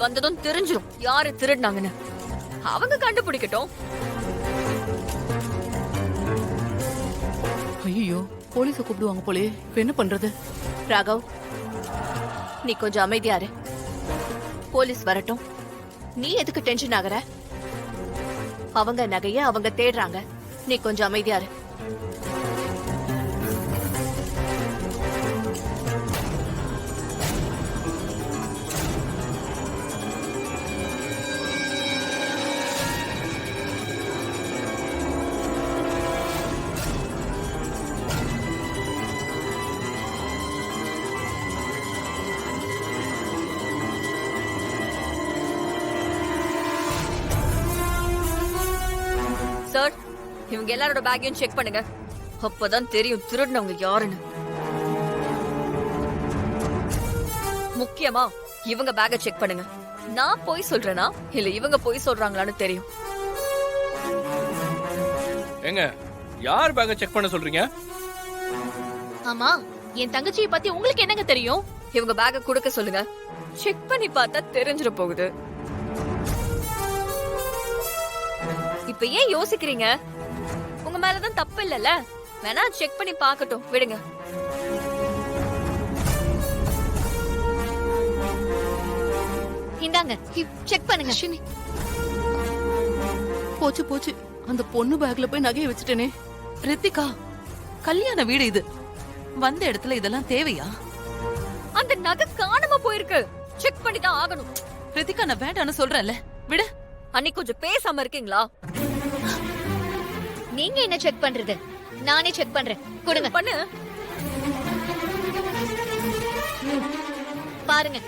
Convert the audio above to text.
வந்ததும் தெரிஞ்சிரும் யாரு திருடினாங்கன்னு. அவங்க கண்டுபிடிக்கட்டும். ஐயோ, போலீஸ கூப்பிடுவாங்க போலே. இப்ப என்ன பண்றது? ராகவ், நீ கொஞ்சம் அமைதியா இரு. போலீஸ் வரட்டும். நீ எதுக்கு டென்ஷன் ஆகுற? அவங்க நகைய அவங்க தேடுறாங்க. நீ கொஞ்சம் அமைதியா இரு. சார், இவங்க எல்லாரோட பேக்கையும் செக் பண்ணுங்க. அப்பதான் தெரியும் திருடினவங்க யாருன்னு. முக்கியமா இவங்க பேக்கை செக் பண்ணுங்க. நான் போய் சொல்றேனா இல்ல இவங்க போய் சொல்றாங்களான்னு தெரியும். ஏங்க, யார் பேக்கை செக் பண்ண சொல்றீங்க? ஆமா, என் தங்கச்சியை பத்தி உங்களுக்கு என்னங்க தெரியும்? இவங்க பேக்கை கொடுக்க சொல்லுங்க. செக் பண்ணி பார்த்தா தெரிஞ்சிட போகுது. இப்ப ஏன் யோசிக்கிறீங்க? உங்க மேலதான் தப்பு இல்லல்ல. வேணா செக் பண்ணி பார்க்கட்டும், விடுங்க. இந்தாங்க, செக் பண்ணுங்க. போச்சு போச்சு, அந்த பொண்ணு பேக்ல போய் நகையை வச்சுட்டேனே. ரித்திகா, கல்யாண வீடு இது. வந்த இடத்துல இதெல்லாம் தேவையா? அந்த நகை காணாம போயிருக்கு. செக் பண்ணி தான் ஆகணும். ரித்திகா, நான் வேண்டான்னு சொல்றேன்ல, விடு. அன்னைக்கு கொஞ்சம் பேசாம இருக்கீங்களா? நீங்க என்ன செக் பண்றது? நானே செக் பண்றேன். கொடுங்க. பண்ணு. பாருங்க.